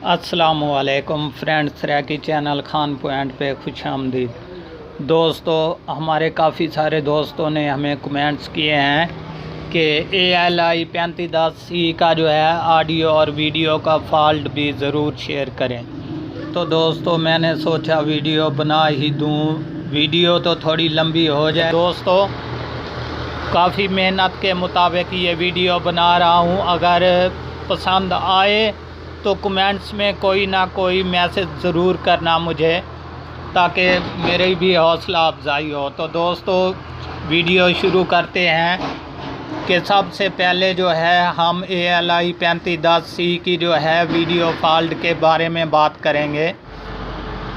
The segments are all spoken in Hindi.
अस्सलामुअलैकुम friends, recce channel Khan point पे खुश आमदीद। दोस्तों, हमारे काफ़ी सारे दोस्तों ने हमें कमेंट्स किए हैं कि ALI 3510C का जो है ऑडियो और वीडियो का फ़ॉल्ट भी ज़रूर शेयर करें। तो दोस्तों, मैंने सोचा वीडियो बना ही दूँ। वीडियो तो थोड़ी लंबी हो जाए। दोस्तों, काफ़ी मेहनत के मुताबिक ये वीडियो बना रहा हूँ। अगर पसंद आए तो कमेंट्स में कोई ना कोई मैसेज ज़रूर करना मुझे, ताकि मेरी भी हौसला अफजाई हो। तो दोस्तों, वीडियो शुरू करते हैं कि सबसे पहले जो है हम ALI 3510C की जो है वीडियो फ़ॉल्ट के बारे में बात करेंगे।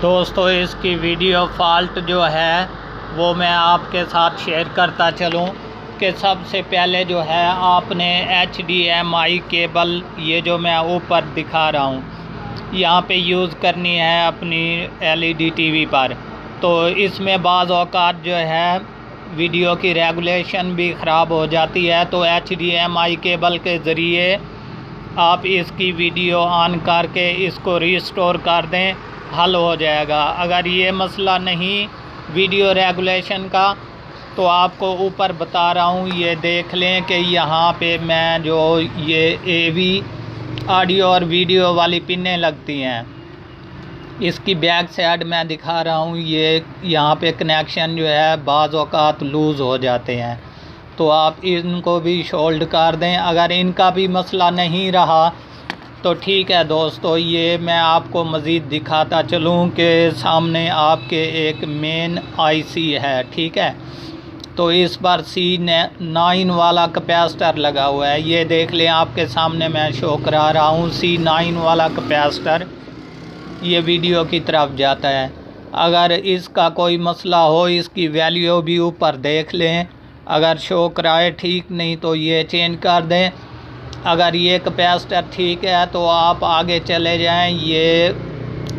दोस्तों, इसकी वीडियो फ़ॉल्ट जो है वो मैं आपके साथ शेयर करता चलूँ कि सबसे पहले जो है आपने HDMI केबल, ये जो मैं ऊपर दिखा रहा हूँ, यहाँ पे यूज़ करनी है अपनी LED टीवी पर। तो इसमें बाज़ औक़ात जो है वीडियो की रेगुलेशन भी ख़राब हो जाती है। तो HDMI केबल के ज़रिए आप इसकी वीडियो ऑन करके इसको रीस्टोर कर दें, हल हो जाएगा। अगर ये मसला नहीं वीडियो रेगुलेशन का, तो आपको ऊपर बता रहा हूँ, ये देख लें कि यहाँ पे मैं जो ये AV ऑडियो और वीडियो वाली पिनें लगती हैं, इसकी बैक साइड मैं दिखा रहा हूँ। ये यहाँ पे कनेक्शन जो है बाज़ औक़ात लूज़ हो जाते हैं, तो आप इनको भी सोल्ड कर दें। अगर इनका भी मसला नहीं रहा तो ठीक है दोस्तों, ये मैं आपको मज़ीद दिखाता चलूँ कि सामने आपके एक मेन IC है, ठीक है। तो इस पर C9 वाला कैपेसिटर लगा हुआ है। ये देख लें, आपके सामने मैं शो करा रहा हूँ। C9 वाला कैपेसिटर ये वीडियो की तरफ जाता है। अगर इसका कोई मसला हो, इसकी वैल्यू भी ऊपर देख लें। अगर शो कराए ठीक, नहीं तो ये चेंज कर दें। अगर ये कैपेसिटर ठीक है तो आप आगे चले जाएं। ये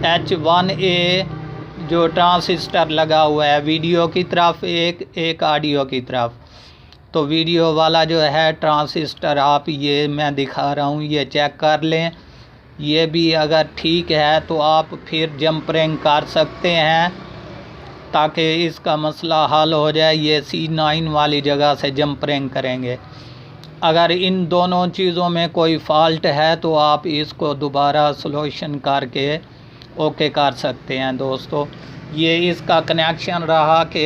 H1A जो ट्रांसिस्टर लगा हुआ है वीडियो की तरफ, एक ऑडियो की तरफ। तो वीडियो वाला जो है ट्रांसिस्टर आप, ये मैं दिखा रहा हूँ, ये चेक कर लें। ये भी अगर ठीक है तो आप फिर जंपरिंग कर सकते हैं, ताकि इसका मसला हल हो जाए। ये C9 वाली जगह से जंपरिंग करेंगे। अगर इन दोनों चीज़ों में कोई फ़ॉल्ट है तो आप इसको दोबारा सॉल्यूशन करके ओके कर सकते हैं। दोस्तों, ये इसका कनेक्शन रहा कि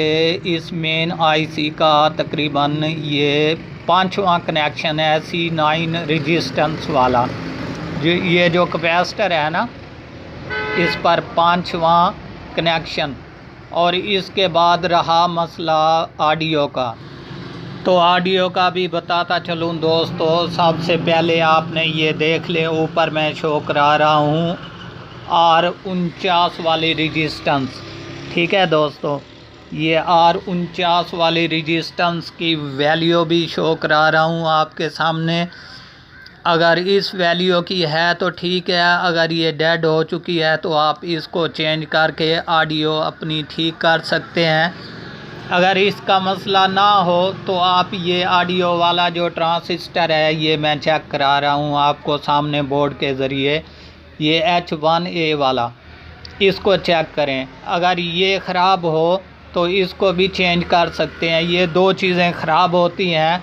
इस मेन IC का तकरीबन ये 5वां कनेक्शन है C9 रेजिस्टेंस वाला। ये जो कैपेसिटर है ना, इस पर 5वां कनेक्शन। और इसके बाद रहा मसला ऑडियो का। तो ऑडियो का भी बताता चलूँ दोस्तों। सबसे पहले आपने ये देख लें, ऊपर मैं शो करा रहा हूँ R49 वाली रेजिस्टेंस, ठीक है दोस्तों। ये R49 वाली रेजिस्टेंस की वैल्यू भी शो करा रहा हूँ आपके सामने। अगर इस वैल्यू की है तो ठीक है, अगर ये डेड हो चुकी है तो आप इसको चेंज करके ऑडियो अपनी ठीक कर सकते हैं। अगर इसका मसला ना हो तो आप ये ऑडियो वाला जो ट्रांसिस्टर है, ये मैं चेक करा रहा हूँ आपको सामने बोर्ड के ज़रिए, ये H1A वाला, इसको चेक करें। अगर ये ख़राब हो तो इसको भी चेंज कर सकते हैं। ये दो चीज़ें ख़राब होती हैं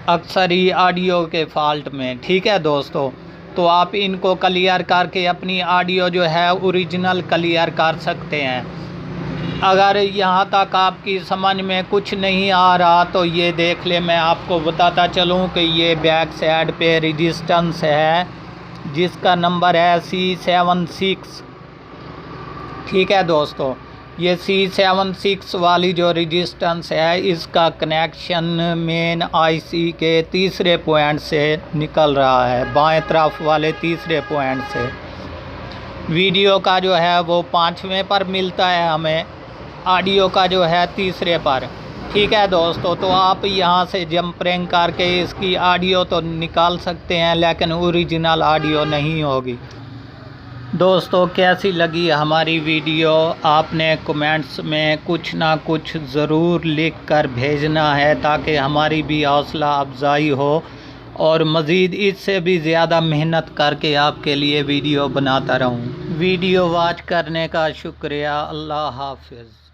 अक्सर ही ऑडियो के फ़ॉल्ट में, ठीक है दोस्तों। तो आप इनको क्लियर करके अपनी ऑडियो जो है ओरिजिनल क्लियर कर सकते हैं। अगर यहाँ तक आपकी समझ में कुछ नहीं आ रहा तो ये देख ले, मैं आपको बताता चलूँ कि ये बैक साइड पे रेजिस्टेंस है जिसका नंबर है C76, ठीक है दोस्तों। ये C76 वाली जो रेजिस्टेंस है, इसका कनेक्शन मेन IC के तीसरे पॉइंट से निकल रहा है, बाएं तरफ वाले तीसरे पॉइंट से। वीडियो का जो है वो 5वें पर मिलता है हमें, ऑडियो का जो है तीसरे पर, ठीक है दोस्तों। तो आप यहाँ से जंपरिंग करके इसकी ऑडियो तो निकाल सकते हैं, लेकिन ओरिजिनल ऑडियो नहीं होगी। दोस्तों, कैसी लगी हमारी वीडियो? आपने कमेंट्स में कुछ ना कुछ ज़रूर लिख कर भेजना है, ताकि हमारी भी हौसला अफजाई हो और मज़ीद इससे भी ज़्यादा मेहनत करके आपके लिए वीडियो बनाता रहूँ। वीडियो वॉच करने का शुक्रिया। अल्लाह हाफ़िज़।